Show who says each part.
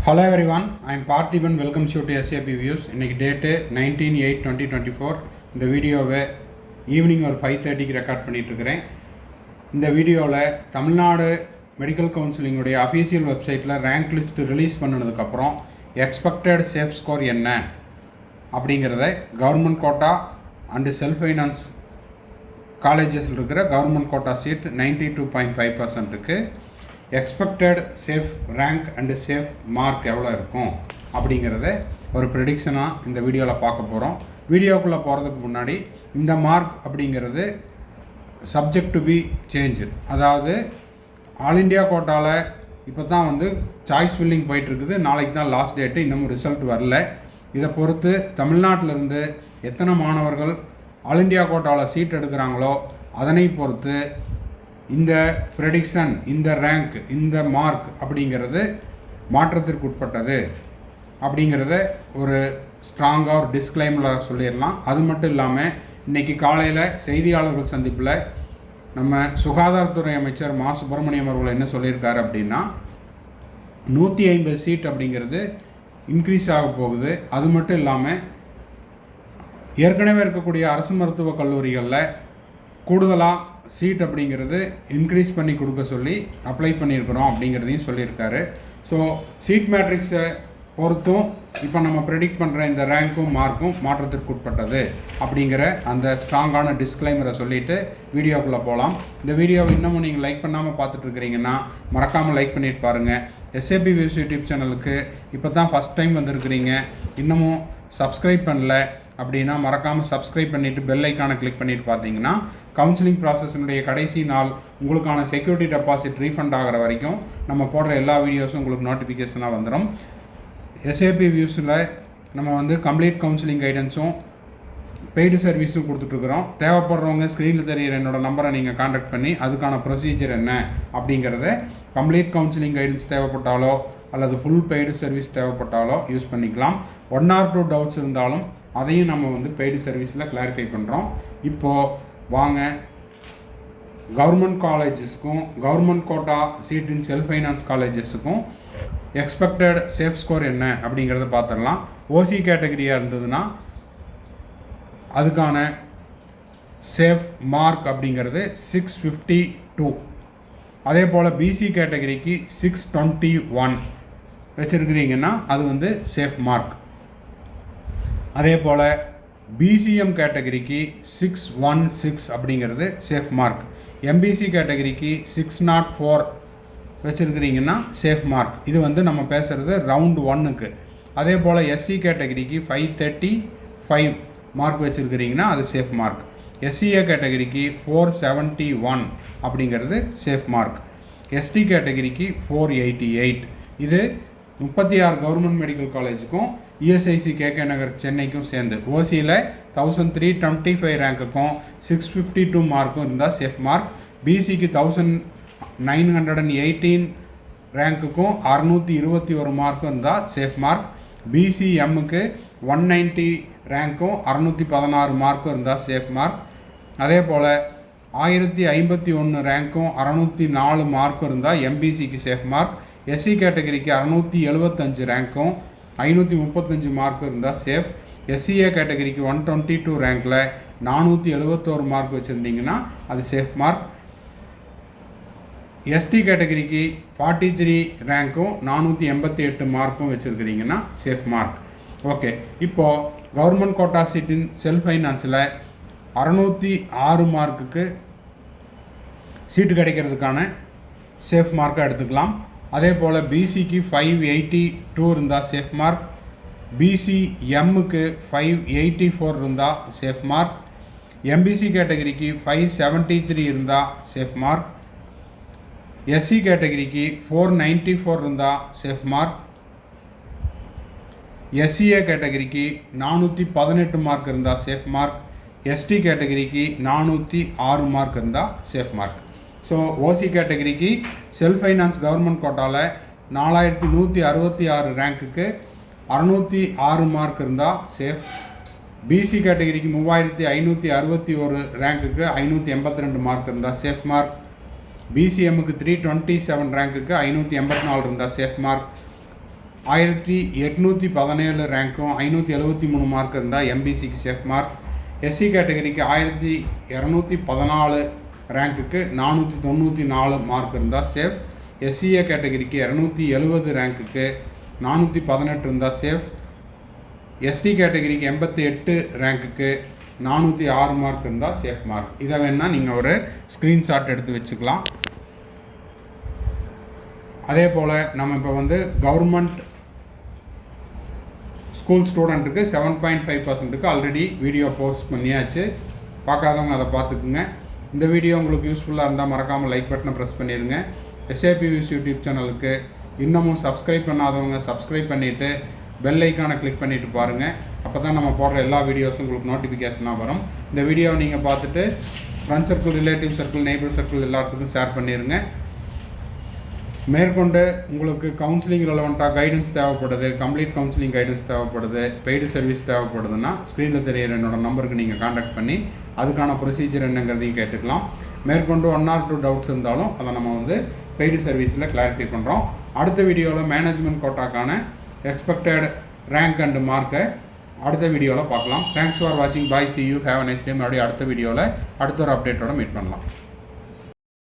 Speaker 1: Hello everyone, I am Parthiban. Welcome you to SAP Views. இன்னைக்கு date 19/8/2024. இந்த வீடியோவை evening ஒரு 5:30க்கு ரெக்கார்ட் பண்ணிகிட்ருக்கிறேன். இந்த வீடியோவில் தமிழ்நாடு மெடிக்கல் கவுன்சிலிங்குடைய அஃபீஷியல் வெப்சைட்டில் ரேங்க் லிஸ்ட் ரிலீஸ் பண்ணினதுக்கப்புறம் எக்ஸ்பெக்டட் சேஃப் ஸ்கோர் என்ன அப்படிங்கிறத government quota and self finance காலேஜஸில் இருக்கிற கவர்மெண்ட் கோட்டா சீட் 92.5%க்கு expected safe rank and safe mark எவ்வளோ இருக்கும் அப்படிங்கிறத ஒரு ப்ரெடிக்ஷனாக இந்த வீடியோவில் பார்க்க போகிறோம். வீடியோக்குள்ளே போகிறதுக்கு முன்னாடி இந்த மார்க் அப்படிங்கிறது சப்ஜெக்ட் டு பி சேஞ்சு, அதாவது ஆல் இண்டியா கோட்டாவில் இப்போ தான் சாய்ஸ் ஃபில்லிங் போயிட்டுருக்குது. நாளைக்கு தான் லாஸ்ட் டேட்டு, இன்னமும் ரிசல்ட் வரல. இதை பொறுத்து தமிழ்நாட்டிலிருந்து எத்தனை மாணவர்கள் ஆல் இண்டியா கோட்டாவில் சீட் எடுக்கிறாங்களோ அதனை பொறுத்து இந்த ப்ரெடிக்ஷன், இந்த ரேங்க், இந்த மார்க் அப்படிங்கிறது மாற்றத்திற்கு உட்பட்டது அப்படிங்கிறத ஒரு ஸ்ட்ராங்காக ஒரு டிஸ்க்ளைமரில் சொல்லிடலாம். அது மட்டும் இல்லாமல் இன்றைக்கி காலையில் செய்தியாளர்கள் சந்திப்பில் நம்ம சுகாதாரத்துறை அமைச்சர் மா சுப்பிரமணியம் அவர்கள் என்ன சொல்லியிருக்காரு அப்படின்னா, 150 சீட் அப்படிங்கிறது இன்க்ரீஸ் ஆக போகுது. அது மட்டும் இல்லாமல் ஏற்கனவே இருக்கக்கூடிய அரசு மருத்துவக் கல்லூரிகளில் கூடுதலாக சீட் அப்படிங்கிறது இன்க்ரீஸ் பண்ணி கொடுக்க சொல்லி அப்ளை பண்ணியிருக்கிறோம் அப்படிங்கிறதையும் சொல்லியிருக்காரு. ஸோ சீட் மேட்ரிக்ஸை பொறுத்தும் இப்போ நம்ம ப்ரெடிக்ட் பண்ணுற இந்த ரேங்க்கும் மார்க்கும் மாற்றத்திற்கு உட்பட்டது அப்படிங்கிற அந்த ஸ்ட்ராங்கான டிஸ்க்ளைமரை சொல்லிவிட்டு வீடியோக்குள்ளே போகலாம். இந்த வீடியோவை இன்னமும் நீங்கள் லைக் பண்ணாமல் பார்த்துட்ருக்கிறீங்கன்னா மறக்காமல் லைக் பண்ணிட்டு பாருங்கள். SAP Views யூடியூப் சேனலுக்கு இப்போ தான் ஃபஸ்ட் டைம் வந்திருக்கிறீங்க, இன்னமும் சப்ஸ்கிரைப் பண்ணல அப்படின்னா மறக்காமல் சப்ஸ்கிரைப் பண்ணிவிட்டு பெல் ஐக்கானை கிளிக் பண்ணிவிட்டு பார்த்தீங்கன்னா கவுன்சிலிங் ப்ராசஸினுடைய கடைசி நாள் உங்களுக்கான செக்யூரிட்டி டெபாசிட் ரீஃபண்ட் ஆகிற வரைக்கும் நம்ம போடுற எல்லா வீடியோஸும் உங்களுக்கு நோட்டிஃபிகேஷனாக வந்துடும். SAP வியூஸில் நம்ம கம்ப்ளீட் கவுன்சிலிங் கைடன்ஸும் பெய்டு சர்வீஸும் கொடுத்துட்ருக்குறோம். தேவைப்படுறவங்க ஸ்க்ரீனில் தெரிகிற என்னோடய நம்பரை நீங்கள் கான்டாக்ட் பண்ணி அதுக்கான ப்ரொசீஜர் என்ன அப்படிங்கிறத கம்ப்ளீட் கவுன்சிலிங் கைடன்ஸ் தேவைப்பட்டாலோ அல்லது ஃபுல் பெய்டு சர்வீஸ் தேவைப்பட்டாலோ யூஸ் பண்ணிக்கலாம். 1 or 2 டவுட்ஸ் இருந்தாலும் அதையும் நம்ம பெய்டு சர்வீஸில் கிளாரிஃபை பண்ணுறோம். இப்போது வாங்க கவர்மெண்ட் காலேஜஸ்க்கும் government quota seat in self finance காலேஜஸுக்கும் எக்ஸ்பெக்டட் சேஃப் ஸ்கோர் என்ன அப்படிங்கிறத பார்த்துடலாம். ஓசி கேட்டகரியாக இருந்ததுன்னா அதுக்கான சேஃப் மார்க் அப்படிங்கிறது 652. அதே போல் பிசி கேட்டகரிக்கு 621 வச்சுருக்கிறீங்கன்னா அது சேஃப் மார்க். அதே போல் பிசிஎம் கேட்டகரிக்கு 616 அப்படிங்கிறது சேஃப் மார்க். எம்பிசி கேட்டகரிக்கு 604 வச்சுருக்கிறீங்கன்னா சேஃப் மார்க். இது நம்ம பேசுகிறது ரவுண்ட் 1க்கு. அதே போல் எஸ்சி கேட்டகரிக்கு 535 மார்க் வச்சுருக்கிறீங்கன்னா அது சேஃப் மார்க். எஸ்சிஏ கேட்டகரிக்கு 471 அப்படிங்கிறது சேஃப் மார்க். எஸ்டி கேட்டகரிக்கு 488. இது 36 கவர்மெண்ட் மெடிக்கல் காலேஜுக்கும் இஎஸ்ஐசி கேகே நகர் சென்னைக்கும் சேர்ந்து ஓசியில் 1325 ரேங்க்குக்கும் 652 மார்க்கும் இருந்தால் சேஃப் மார்க். பிசிக்கு 1918 ரேங்க்குக்கும் 621 மார்க்கும் இருந்தால் சேஃப் மார்க். பிசிஎம்முக்கு 190 ரேங்க்கும் 616 மார்க்கும் இருந்தால் சேஃப் மார்க். அதே போல் 1051 ரேங்க்கும் 604 மார்க்கும் இருந்தால் எம்பிசிக்கு சேஃப் மார்க். எஸ்சி கேட்டகரிக்கு 675 ரேங்க்கும் 535 மார்க்கும் இருந்தால் சேஃப். எஸ்சிஏ கேட்டகரிக்கு 122 ரேங்க்கில் 471 மார்க் வச்சுருந்தீங்கன்னா அது சேஃப் மார்க். எஸ்டி கேட்டகரிக்கு 43 ரேங்க்கும் 488 மார்க்கும் வச்சுருக்கிறீங்கன்னா சேஃப் மார்க். ஓகே, இப்போது கவர்மெண்ட் கோட்டா சீட்டின் செல்ஃப் ஃபைனான்ஸில் 606 மார்க்குக்கு சீட்டு கிடைக்கிறதுக்கான சேஃப் மார்க்கை எடுத்துக்கலாம். அதே போல் பிசிக்கு 582 இருந்தால் சேஃப் மார்க். பிசிஎம்முக்கு 584 இருந்தால் சேஃப் மார்க். எம்பிசி கேட்டகரிக்கு 573 இருந்தால் சேஃப் மார்க். எஸ்சி கேட்டகரிக்கு 494 இருந்தால் சேஃப் மார்க். எஸ்சிஏ கேட்டகரிக்கு 418 மார்க் இருந்தால் சேஃப் மார்க். எஸ்டி கேட்டகரிக்கு 406 மார்க் இருந்தால் சேஃப் மார்க். ஸோ ஓசி கேட்டகரிக்கு செல்ஃப் ஃபைனான்ஸ் கவர்மெண்ட் கோட்டாவில் 4166 ரேங்க்குக்கு 606 மார்க் இருந்தால் சேஃப். பிசி கேட்டகரிக்கு 3561 ரேங்க்குக்கு 582 மார்க் இருந்தால் சேஃப் மார்க். பிசிஎம்முக்கு 327 ரேங்க்குக்கு 584 இருந்தால் சேஃப் மார்க். 1817 ரேங்க்கும் 573 மார்க் இருந்தால் எம்பிசிக்கு சேஃப் மார்க். எஸ்சி கேட்டகரிக்கு 1214 ரேங்க்குக்கு 494 மார்க் இருந்தால் சேஃப். எஸ்சிஏ கேட்டகரிக்கு 270 ரேங்க்குக்கு 418 இருந்தால் சேஃப். எஸ்டி கேட்டகரிக்கு 88 ரேங்க்குக்கு 406 மார்க் இருந்தால் சேஃப் மார்க். இதை வேணால் நீங்கள் ஒரு ஸ்க்ரீன்ஷாட் எடுத்து வச்சுக்கலாம். அதே போல் நம்ம இப்போ வந்து கவர்மெண்ட் ஸ்கூல் ஸ்டூடெண்ட்டுக்கு 7.5% ஆல்ரெடி வீடியோ போஸ்ட் பண்ணியாச்சு. பார்க்காதவங்க அதை பார்த்துக்குங்க. இந்த வீடியோ உங்களுக்கு யூஸ்ஃபுல்லாக இருந்தால் மறக்காமல் லைக் பட்டனை ப்ரெஸ் பண்ணிடுங்க. எஸ்ஏபி வியூஸ் யூடியூப் சேனலுக்கு இன்னமும் சப்ஸ்கிரைப் பண்ணாதவங்க சப்ஸ்கிரைப் பண்ணிவிட்டு பெல் ஐக்கானை கிளிக் பண்ணிவிட்டு பாருங்கள். அப்போ தான் நம்ம போடுற எல்லா வீடியோஸும் உங்களுக்கு நோட்டிஃபிகேஷனாக வரும். இந்த வீடியோவை நீங்கள் பார்த்துட்டு friend circle, relative circle, neighbour circle எல்லாத்துக்கும் ஷேர் பண்ணிடுங்க. மேற்கொண்டு உங்களுக்கு கவுன்சிலிங் ரெலவெண்ட்டாக கைடன்ஸ் தேவைப்படுது, கம்ப்ளீட் கவுன்சிலிங் கைடன்ஸ் தேவைப்படுது, பெய்டு சர்வீஸ் தேவைப்படுதுன்னா ஸ்க்ரீனில் தெரியிற என்னோடய நம்பருக்கு நீங்கள் காண்டாக்ட் பண்ணி அதுக்கான ப்ரொசீஜர் என்னங்கிறதையும் கேட்டுக்கலாம். மேற்கொண்டு 1 or 2 டவுட்ஸ் இருந்தாலும் அதை நம்ம வந்து பெய்டு சர்வீஸில் கிளாரிஃபை பண்ணுறோம். அடுத்த வீடியோவில் மேனேஜ்மெண்ட் கோட்டாக்கான எக்ஸ்பெக்டட் ரேங்க் அண்ட் மார்க்கை அடுத்த வீடியோவில் பார்க்கலாம். தேங்க்ஸ் ஃபார் வாட்சிங். Bye, see you, have a nice day. மறுபடியும் அடுத்த வீடியோவில் அடுத்த ஒரு அப்டேட்டோட மீட் பண்ணலாம்.